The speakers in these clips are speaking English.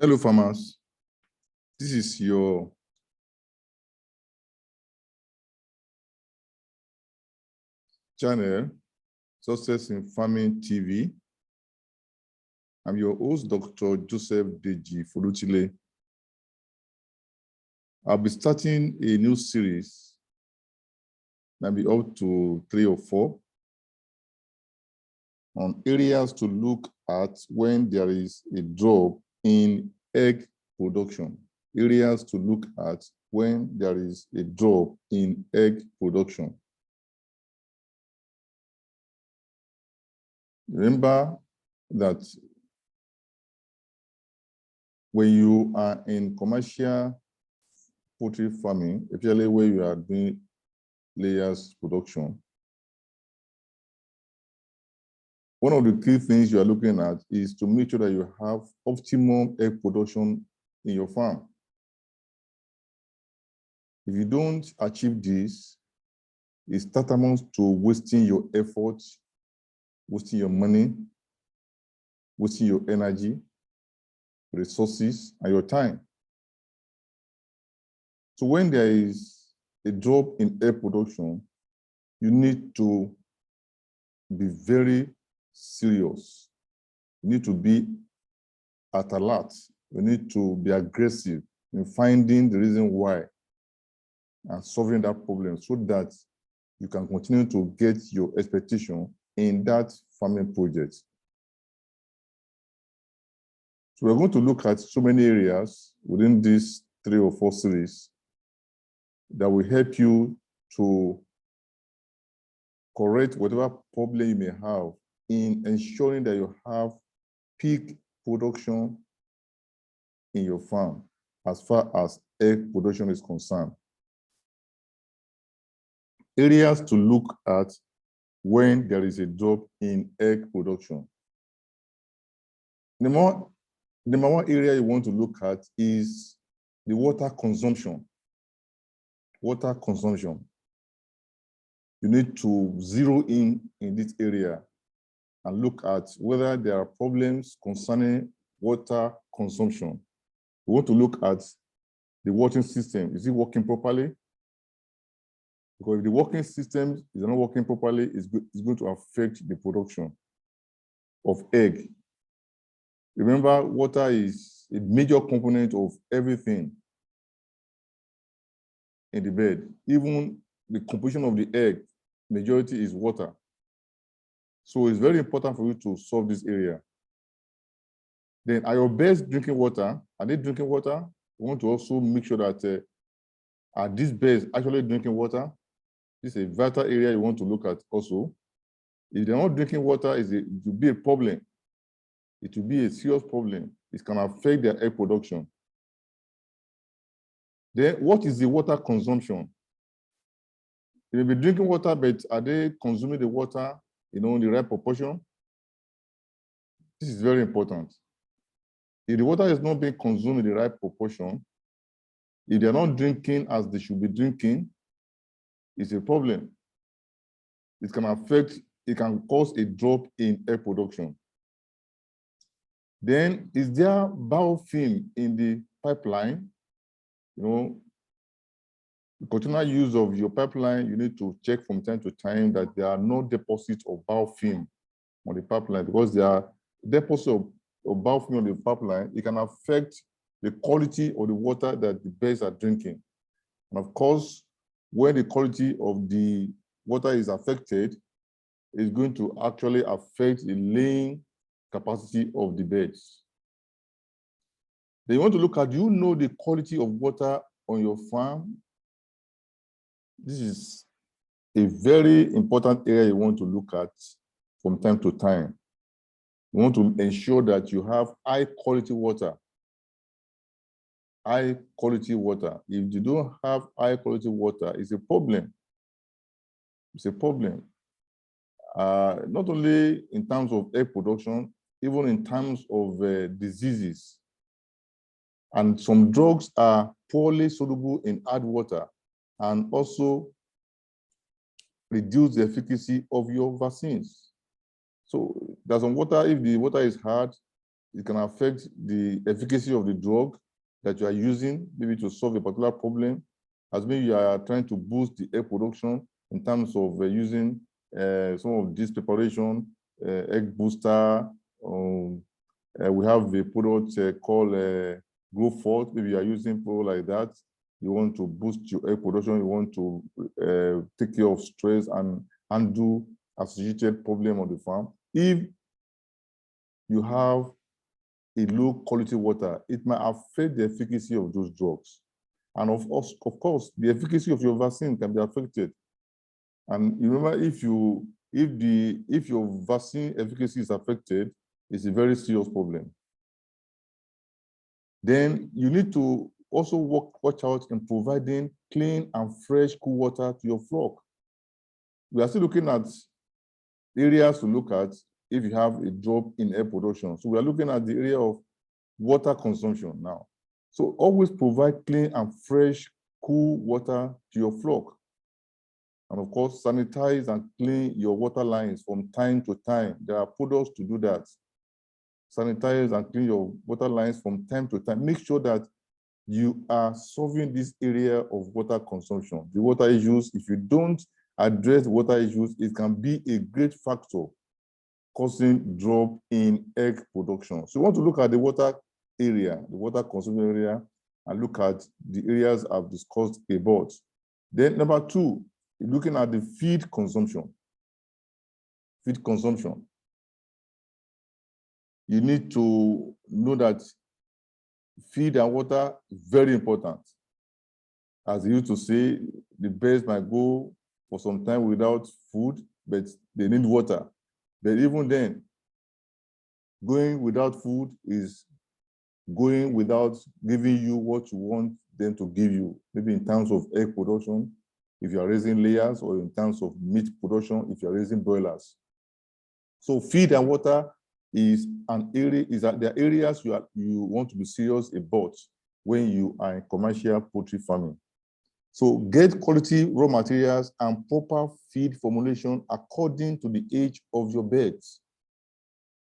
Hello, farmers. This is your channel, Success in Farming TV. I'm your host, Dr. Joseph Deji-Folutile. I'll be starting a new series, maybe up to 3 or 4, on areas to look at when there is a drop in egg production. Areas to look at when there is a drop in egg production. Remember that when you are in commercial poultry farming, especially where you are doing layers production, one of the key things you are looking at is to make sure that you have optimum egg production in your farm. If you don't achieve this, it's tantamount to wasting your effort, wasting your money, wasting your energy, resources, and your time. So when there is a drop in egg production, you need to be very serious. You need to be at alert. You need to be aggressive in finding the reason why and solving that problem so that you can continue to get your expectation in that farming project. So we're going to look at so many areas within this 3 or 4 series that will help you to correct whatever problem you may have in ensuring that you have peak production in your farm as far as egg production is concerned. Areas to look at when there is a drop in egg production. The number one area you want to look at is the water consumption. Water consumption. You need to zero in this area and look at whether there are problems concerning water consumption. We want to look at the watering system. Is it working properly? Because if the working system is not working properly, it's going to affect the production of egg. Remember, water is a major component of everything in the bed. Even the composition of the egg, majority is water. So it's very important for you to solve this area. Then, are your birds drinking water? Are they drinking water? We want to also make sure that are these birds actually drinking water? This is a vital area you want to look at also. If they're not drinking water, it will be a problem. It will be a serious problem. It can affect their egg production. Then, what is the water consumption? They may be drinking water, but are they consuming the water, in the right proportion? This is very important. If the water is not being consumed in the right proportion, if they're not drinking as they should be drinking, it's a problem. It can cause a drop in egg production. Then, is there biofilm in the pipeline? The continual use of your pipeline, you need to check from time to time that there are no deposits of biofilm on the pipeline, because there are deposits of biofilm on the pipeline. It can affect the quality of the water that the birds are drinking. And of course, when the quality of the water is affected, it's going to actually affect the laying capacity of the birds. Then you want to look at, do you know the quality of water on your farm? This is a very important area you want to look at from time to time. You want to ensure that you have high quality water. High quality water. If you don't have high quality water, it's a problem. It's a problem. Not only in terms of egg production, even in terms of diseases. And some drugs are poorly soluble in hard water and also reduce the efficacy of your vaccines. So there's some water, if the water is hard, it can affect the efficacy of the drug that you are using, maybe to solve a particular problem, as maybe you are trying to boost the egg production in terms of using some of this preparation, egg booster. We have a product called Grow Forth. Maybe you are using product like that. You want to boost your egg production. You want to take care of stress and undo associated problem on the farm. If you have a low quality water, it might affect the efficacy of those drugs. And of course, the efficacy of your vaccine can be affected. And you remember, if your vaccine efficacy is affected, it's a very serious problem. Then you need to also watch out in providing clean and fresh, cool water to your flock. We are still looking at areas to look at if you have a drop in egg production. So we are looking at the area of water consumption now. So always provide clean and fresh, cool water to your flock. And of course, sanitize and clean your water lines from time to time. There are products to do that. Sanitize and clean your water lines from time to time. Make sure that you are solving this area of water consumption. The water issues, if you don't address water issues, it can be a great factor causing drop in egg production. So you want to look at the water area, the water consumption area, and look at the areas I've discussed about. Then number two, looking at the feed consumption. Feed consumption. You need to know that feed and water is very important. As I used to say, the birds might go for some time without food, but they need water. But even then, going without food is going without giving you what you want them to give you, maybe in terms of egg production, if you are raising layers, or in terms of meat production, if you are raising broilers. So feed and water is an area, there are areas you want to be serious about when you are in commercial poultry farming. So get quality raw materials and proper feed formulation according to the age of your birds.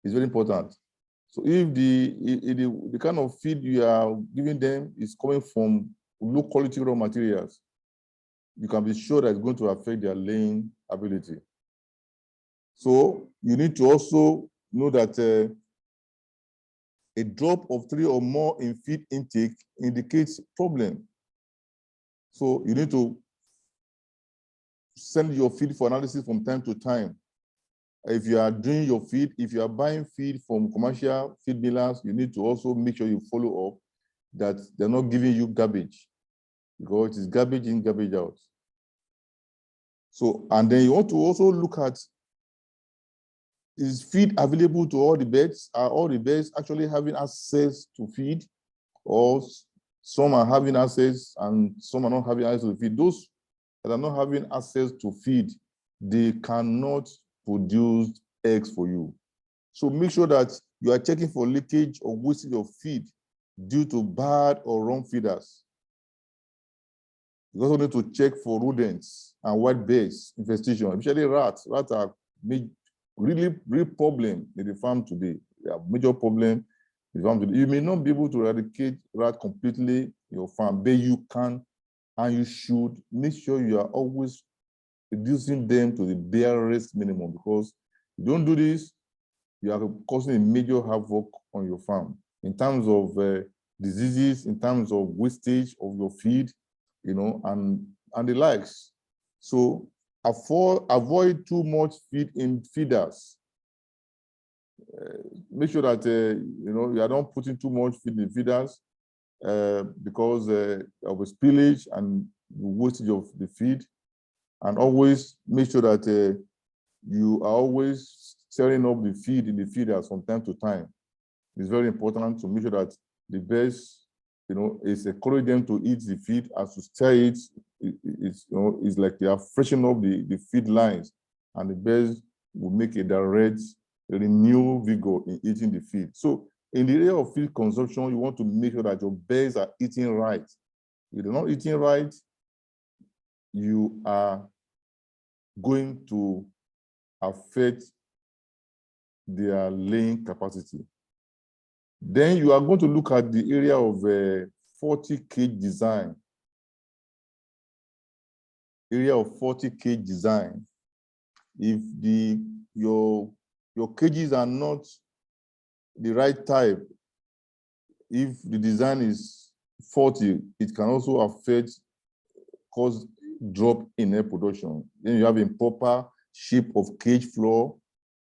It's very important. So if the kind of feed you are giving them is coming from low quality raw materials, you can be sure that it's going to affect their laying ability. So you need to also know that a drop of 3 or more in feed intake indicates problem. So you need to send your feed for analysis from time to time. If you are doing your feed, if you are buying feed from commercial feed millers, you need to also make sure you follow up that they're not giving you garbage, because it is garbage in, garbage out. So, and then you want to also look at, is feed available to all the birds? Are all the birds actually having access to feed? Or some are having access and some are not having access to feed? Those that are not having access to feed, they cannot produce eggs for you. So make sure that you are checking for leakage or wastage of feed due to bad or wrong feeders. You also need to check for rodents and white bears infestation, especially rats. Rats are really problem in the farm today. They are major problem in the farm today. You may not be able to eradicate rat completely in your farm, but you can and you should make sure you are always reducing them to the barest minimum, because if you don't do this, you are causing a major havoc on your farm in terms of diseases, in terms of wastage of your feed, and the likes. So avoid too much feed in feeders. Make sure that you are not putting too much feed in feeders because of the spillage and the wastage of the feed. And always make sure that you are always stirring up the feed in the feeders from time to time. It's very important to make sure that the birds, is encourage them to eat the feed. As to stir it, it's like they are freshening up the feed lines, and the birds will make a direct renewed vigor in eating the feed. So in the area of feed consumption, you want to make sure that your birds are eating right. If they're not eating right, you are going to affect their laying capacity. Then you are going to look at the area of 40 cage design. Area of 40 cage design. If your cages are not the right type, if the design is 40, it can also cause drop in egg production. Then you have improper shape of cage floor.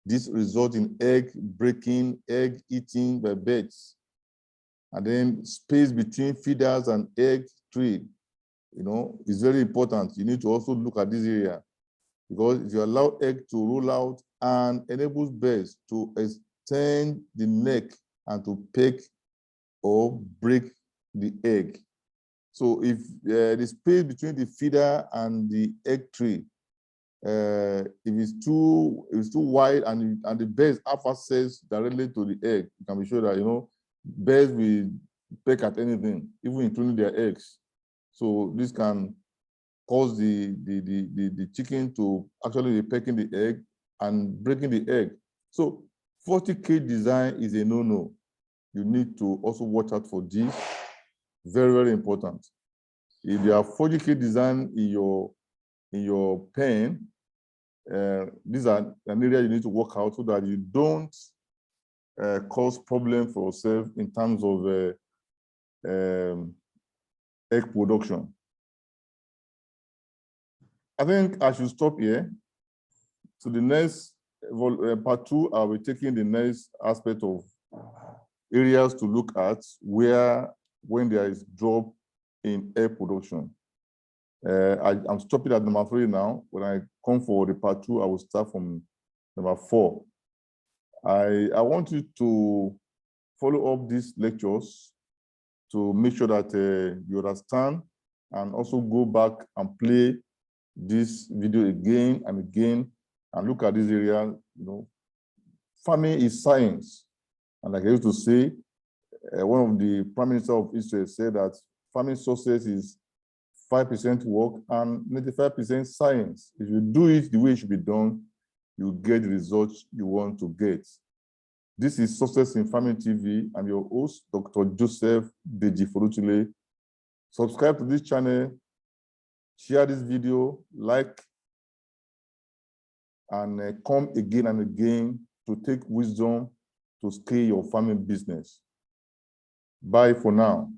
This results in egg breaking, egg eating by birds. And then space between feeders and egg tray, is very important. You need to also look at this area, because if you allow egg to roll out and enables birds to extend the neck and to peck or break the egg. So if the space between the feeder and the egg tray, if it's too wide and the birds have access directly to the egg, you can be sure that birds will peck at anything, even including their eggs. So this can cause the chicken to actually be pecking the egg and breaking the egg. So 40K design is a no-no. You need to also watch out for this. Very, very important. If there are 40K design in your pen, these are an area you need to work out so that you don't cause problem for yourself in terms of egg production. I think I should stop here. So the next part 2, I'll be taking the next aspect of areas to look at when there is drop in egg production. I'm stopping at number 3 now. When I come for the part 2, I will start from number 4. I want you to follow up these lectures to make sure that you understand, and also go back and play this video again and again and look at this area. Farming is science. And like I used to say, one of the prime minister of Israel said that farming success is 5% work and 95% science. If you do it the way it should be done, you get the results you want to get. This is Success in Farming TV. I'm your host, Dr. Joseph Deji-Folutile. Subscribe to this channel, share this video, like, and come again and again to take wisdom to scale your farming business. Bye for now.